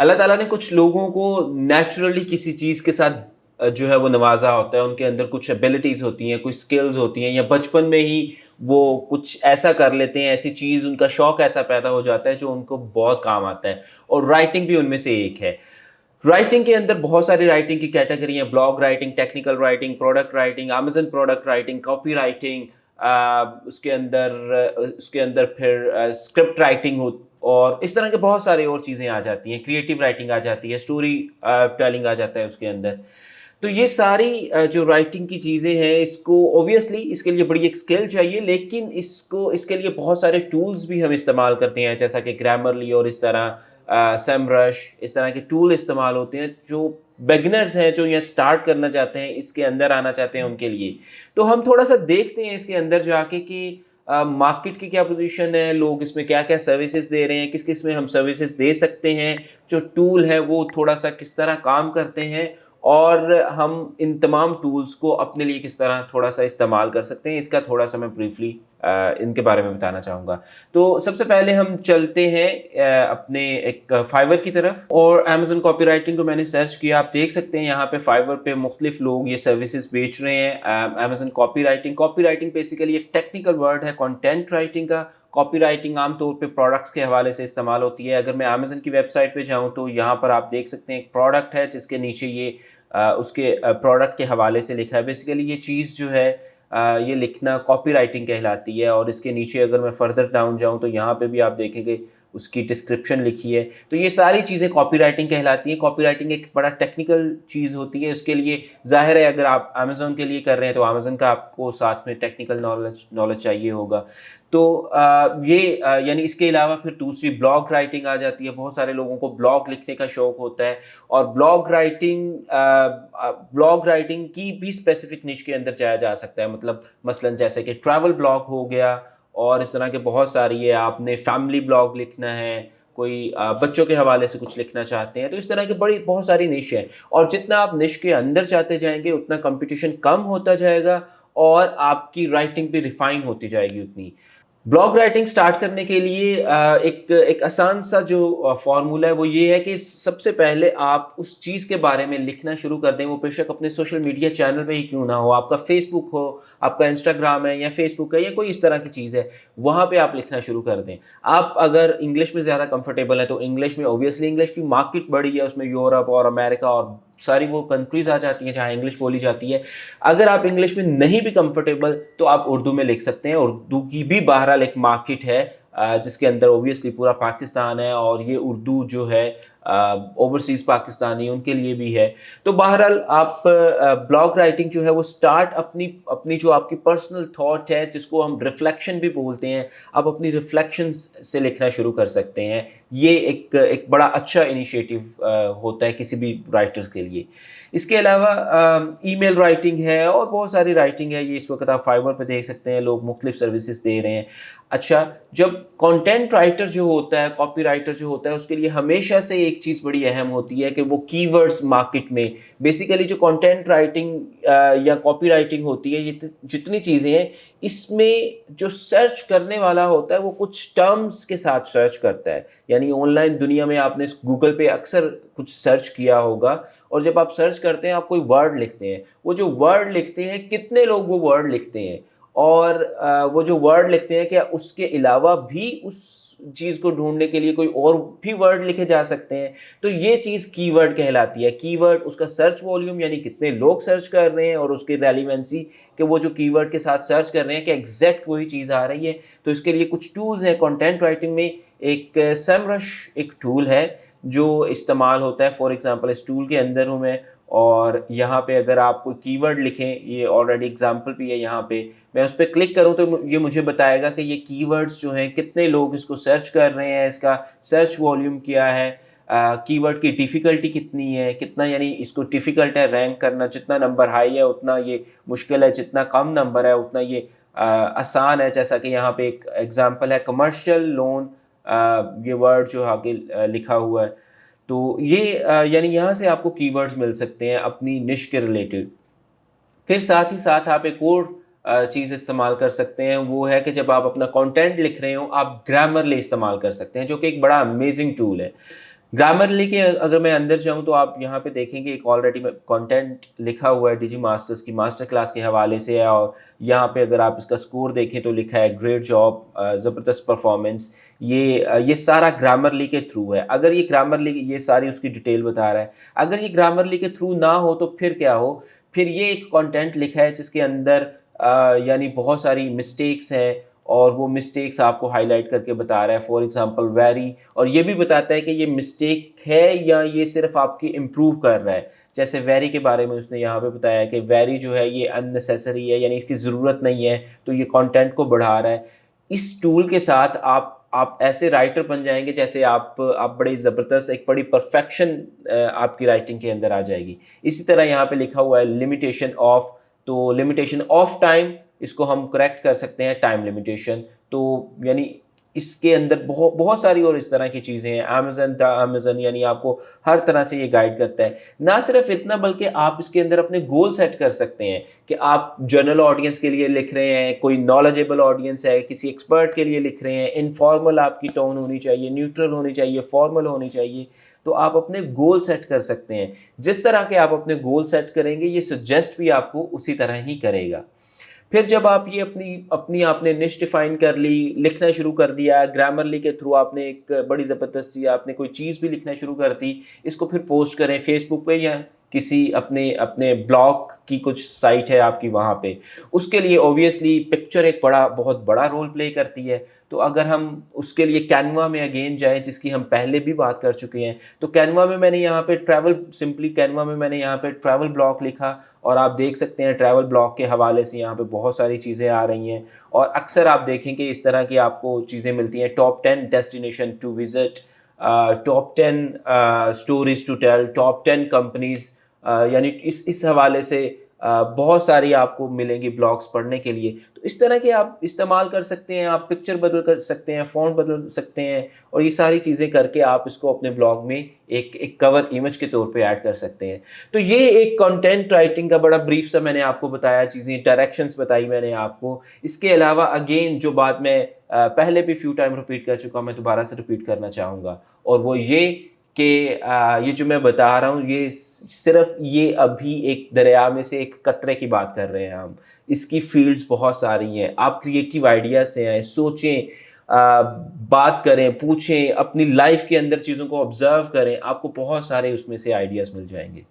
अल्लाह ताला ने कुछ लोगों को नेचुरली किसी चीज़ के साथ जो है वो नवाज़ा होता है, उनके अंदर कुछ एबिलिटीज़ होती हैं, कुछ स्किल्स होती हैं, या बचपन में ही वो कुछ ऐसा कर लेते हैं, ऐसी चीज़ उनका शौक ऐसा पैदा हो जाता है जो उनको बहुत काम आता है, और राइटिंग भी उनमें से एक है। राइटिंग के अंदर बहुत सारी राइटिंग की कैटेगरी हैं, blog writing, technical writing, product writing, Amazon product writing, copy writing, उसके अंदर फिर स्क्रिप्ट राइटिंग हो, और इस तरह के बहुत सारे और चीज़ें आ जाती हैं, क्रिएटिव राइटिंग आ जाती है, स्टोरी टेलिंग आ जाता है उसके अंदर। तो ये सारी जो राइटिंग की चीज़ें हैं, इसको ऑब्वियसली इसके लिए बड़ी एक स्किल चाहिए, लेकिन इसके लिए बहुत सारे टूल्स भी हम इस्तेमाल करते हैं, जैसा कि ग्रामरली और इस तरह सेमरश, इस तरह के टूल इस्तेमाल होते हैं जो बिगिनर्स हैं, जो ये स्टार्ट करना चाहते हैं, इसके अंदर आना चाहते हैं, उनके लिए। तो हम थोड़ा-सा देखते हैं इसके अंदर जाके कि मार्केट की क्या पोज़ीशन है, लोग इसमें क्या-क्या सर्विसेज़ दे रहे हैं, किस-किस में हम सर्विसेज़ दे सकते हैं, जो टूल है वो थोड़ा-सा किस तरह काम करते हैं, और हम इन तमाम टूल्स को अपने लिए किस तरह थोड़ा-सा इस्तेमाल कर सकते हैं, इसका थोड़ा-सा मैं ब्रीफली इनके बारे में बताना चाहूँगा। तो सबसे पहले हम चलते हैं अपने एक फाइवर की तरफ, और अमेज़न कॉपीराइटिंग को मैंने सर्च किया। आप देख सकते हैं यहाँ पे फाइवर पे मुख्तलिफ लोग ये सर्विसेज़ बेच रहे हैं। अमेज़न कॉपीराइटिंग बेसिकली एक टेक्निकल वर्ड है कंटेंट राइटिंग का। कॉपीराइटिंग आमतौर पे प्रोडक्ट्स के हवाले से इस्तेमाल होती है। अगर मैं अमेज़न की वेबसाइट पे जाऊँ तो यहाँ पर आप देख सकते हैं एक प्रोडक्ट है जिसके नीचे ये उसके प्रोडक्ट के हवाले से लिखा है। बेसिकली ये चीज़ जो है ये लिखना कॉपीराइटिंग कहलाती है, और इसके नीचे अगर मैं फर्दर डाउन जाऊँ तो यहाँ पे भी आप देखेंगे उसकी डिस्क्रिप्शन लिखी है। तो ये सारी चीज़ें कॉपीराइटिंग कहलाती हैं। कॉपीराइटिंग एक बड़ा टेक्निकल चीज़ होती है। उसके लिए ज़ाहिर है अगर आप अमेज़न के लिए कर रहे हैं तो अमेज़न का आपको साथ में टेक्निकल नॉलेज चाहिए होगा। तो यानी इसके अलावा फिर दूसरी ब्लॉग राइटिंग आ जाती है। बहुत सारे लोगों को ब्लॉग लिखने का शौक होता है, और ब्लॉग राइटिंग की भी स्पेसिफिक निश के अंदर जाया जा सकता है। मतलब मसलन जैसे कि ट्रैवल ब्लॉग हो गया, और इस तरह के बहुत सारी है। आपने फैमिली ब्लॉग लिखना है, कोई बच्चों के हवाले से कुछ लिखना चाहते हैं, तो इस तरह की बड़ी बहुत सारी निश है, और जितना आप निश के अंदर जाते जाएंगे उतना कंपटीशन कम होता जाएगा, और आपकी राइटिंग भी रिफाइन होती जाएगी उतनी। ब्लॉग राइटिंग स्टार्ट करने के लिए एक आसान सा जो फ़ॉर्मूला है वो ये है कि सबसे पहले आप उस चीज़ के बारे में लिखना शुरू कर दें। वो बेशक अपने सोशल मीडिया चैनल पे ही क्यों ना हो, आपका फ़ेसबुक हो, आपका इंस्टाग्राम है या फ़ेसबुक है या कोई इस तरह की चीज़ है, वहाँ पे आप लिखना शुरू कर दें। आप अगर इंग्लिश में ज़्यादा कंफर्टेबल हैं तो इंग्लिश में, ऑब्वियसली इंग्लिश की मार्केट बड़ी है, उसमें यूरोप और अमेरिका और सारी वो कंट्रीज़ आ जाती हैं जहाँ इंग्लिश बोली जाती है। अगर आप इंग्लिश में नहीं भी कंफर्टेबल तो आप उर्दू में लिख सकते हैं। उर्दू की भी बहरहाल एक मार्केट है जिसके अंदर ऑब्वियसली पूरा पाकिस्तान है, और ये उर्दू जो है ओवरसीज़ पाकिस्तानी उनके लिए भी है। तो बहरहाल आप ब्लॉग राइटिंग जो है वो स्टार्ट अपनी अपनी जो आपकी पर्सनल थॉट है, जिसको हम रिफ्लेक्शन भी बोलते हैं, आप अपनी रिफ्लेक्शंस से लिखना शुरू कर सकते हैं। ये एक बड़ा अच्छा इनिशिएटिव होता है किसी भी राइटर्स के लिए। इसके अलावा ईमेल राइटिंग है और बहुत सारी राइटिंग है। ये इस वक्त आप फाइवर पे देख सकते हैं, लोग मुख्तलिफ सर्विसेज दे रहे हैं। अच्छा, जब कंटेंट राइटर जो होता है, कॉपी राइटर जो होता है, उसके लिए हमेशा से एक चीज़ बड़ी अहम होती है कि वो कीवर्ड्स मार्केट में, बेसिकली जो कंटेंट राइटिंग या कॉपी राइटिंग होती है, ये जितनी चीज़ें हैं, इसमें जो सर्च करने वाला होता है वो कुछ टर्म्स के साथ सर्च करता है। यानी ऑनलाइन दुनिया में आपने गूगल पे अक्सर कुछ सर्च किया होगा, और जब आप सर्च करते हैं आप कोई वर्ड लिखते हैं, वो जो वर्ड लिखते हैं कितने लोग वो वर्ड लिखते हैं, और वो जो वर्ड लिखते हैं क्या उसके अलावा भी उस चीज़ को ढूंढने के लिए कोई और भी वर्ड लिखे जा सकते हैं। तो ये चीज़ कीवर्ड कहलाती है। कीवर्ड उसका सर्च वॉल्यूम, यानी कितने लोग सर्च कर रहे हैं, और उसकी रेलिवेंसी कि वो जो कीवर्ड के साथ सर्च कर रहे हैं कि एग्जैक्ट वही चीज़ आ रही है। तो इसके लिए कुछ टूल्स हैं कंटेंट राइटिंग में। एक सेमरश एक टूल है जो इस्तेमाल होता है। फॉर एग्जांपल इस टूल के अंदर हूँ मैं, और यहाँ पे अगर आप कोई कीवर्ड लिखें, ये ऑलरेडी एग्जांपल भी है यहाँ पे, मैं उस पर क्लिक करूँ तो ये मुझे बताएगा कि ये कीवर्ड्स जो हैं कितने लोग इसको सर्च कर रहे हैं, इसका सर्च वॉल्यूम क्या है, कीवर्ड की डिफ़िकल्टी कितनी है, कितना यानी इसको डिफ़िकल्ट है रैंक करना, जितना नंबर हाई है उतना ये मुश्किल है, जितना कम नंबर है उतना ये आसान है। जैसा कि यहाँ पे एक एग्जांपल है कमर्शियल लोन, ये वर्ड जो आगे लिखा हुआ है। तो ये यानी यहाँ से आपको कीवर्ड्स मिल सकते हैं अपनी निश के रिलेटेड। फिर साथ ही साथ आप एक और चीज़ इस्तेमाल कर सकते हैं, वो है कि जब आप अपना कंटेंट लिख रहे हो आप ग्रामरली इस्तेमाल कर सकते हैं, जो कि एक बड़ा अमेजिंग टूल है। ग्रामरली के अगर मैं अंदर जाऊँ तो आप यहाँ पे देखेंगे एक ऑलरेडी में कंटेंट लिखा हुआ है डिजी मास्टर्स की मास्टर क्लास के हवाले से है, और यहाँ पे अगर आप इसका स्कोर देखें तो लिखा है ग्रेट जॉब, ज़बरदस्त परफॉर्मेंस। ये सारा ग्रामरली के थ्रू है। अगर ये ग्रामरली, ये सारी उसकी डिटेल बता रहा है। अगर ये ग्रामरली के थ्रू ना हो तो फिर क्या हो, फिर ये एक कंटेंट लिखा है जिसके अंदर यानी बहुत सारी मिस्टेक्स हैं, और वो मिस्टेक्स आपको हाईलाइट करके बता रहा है, फॉर एग्जांपल वेरी, और ये भी बताता है कि ये मिस्टेक है या ये सिर्फ आपकी इम्प्रूव कर रहा है। जैसे वेरी के बारे में उसने यहाँ पे बताया कि वेरी जो है ये अननेसेसरी है, यानी इसकी ज़रूरत नहीं है, तो ये कंटेंट को बढ़ा रहा है। इस टूल के साथ आप ऐसे राइटर बन जाएंगे जैसे आप बड़ी ज़बरदस्त, एक बड़ी परफेक्शन आपकी राइटिंग के अंदर आ जाएगी। इसी तरह यहाँ पे लिखा हुआ है लिमिटेशन ऑफ, तो लिमिटेशन ऑफ टाइम, इसको हम करेक्ट कर सकते हैं टाइम लिमिटेशन। तो यानी इसके अंदर बहुत बहुत सारी और इस तरह की चीज़ें हैं। अमेज़न यानी आपको हर तरह से ये गाइड करता है। ना सिर्फ इतना, बल्कि आप इसके अंदर अपने गोल सेट कर सकते हैं कि आप जनरल ऑडियंस के लिए लिख रहे हैं, कोई नॉलेजेबल ऑडियंस है, किसी एक्सपर्ट के लिए लिख रहे हैं, इनफॉर्मल आपकी टोन होनी चाहिए, न्यूट्रल होनी चाहिए, फॉर्मल होनी चाहिए। तो आप अपने गोल सेट कर सकते हैं। जिस तरह के आप अपने गोल सेट करेंगे, ये सजेस्ट भी आपको उसी तरह ही करेगा। फिर जब आप ये अपनी आपने निश डिफाइन कर ली, लिखना शुरू कर दिया, ग्रामरली के थ्रू आपने एक बड़ी ज़बरदस्ती, आपने कोई चीज़ भी लिखना शुरू कर दी, इसको फिर पोस्ट करें फेसबुक पे या किसी अपने अपने ब्लॉग की कुछ साइट है आपकी वहाँ पे। उसके लिए ऑब्वियसली पिक्चर एक बहुत बड़ा रोल प्ले करती है। तो अगर हम उसके लिए कैनवा में अगेन जाएँ, जिसकी हम पहले भी बात कर चुके हैं, तो कैनवा में मैंने यहाँ पे कैनवा में मैंने यहाँ पे ट्रैवल ब्लॉग लिखा, और आप देख सकते हैं ट्रैवल ब्लॉग के हवाले से यहाँ पे बहुत सारी चीज़ें आ रही हैं। और अक्सर आप देखेंगे इस तरह की आपको चीज़ें मिलती हैं, top 10 destination to visit, top 10 stories to tell, top 10 companies, यानी इस हवाले से बहुत सारी आपको मिलेंगी ब्लॉग्स पढ़ने के लिए। तो इस तरह के आप इस्तेमाल कर सकते हैं, आप पिक्चर बदल कर सकते हैं, फ़ॉन्ट बदल सकते हैं, और ये सारी चीज़ें करके आप इसको अपने ब्लॉग में एक कवर इमेज के तौर पे ऐड कर सकते हैं। तो ये एक कंटेंट राइटिंग का बड़ा ब्रीफ सा मैंने आपको बताया, चीज़ें डायरेक्शंस बताई मैंने आपको। इसके अलावा अगेन जो बात मैं पहले भी फ्यू टाइम रिपीट कर चुका हूँ, मैं दोबारा से रिपीट करना चाहूँगा, और वो ये कि ये जो मैं बता रहा हूँ, ये सिर्फ ये अभी एक दरिया में से एक कतरे की बात कर रहे हैं हम। इसकी फील्ड्स बहुत सारी हैं। आप क्रिएटिव आइडिया से आएँ, सोचें, बात करें, पूछें, अपनी लाइफ के अंदर चीज़ों को ऑब्जर्व करें, आपको बहुत सारे उसमें से आइडियाज़ मिल जाएंगे।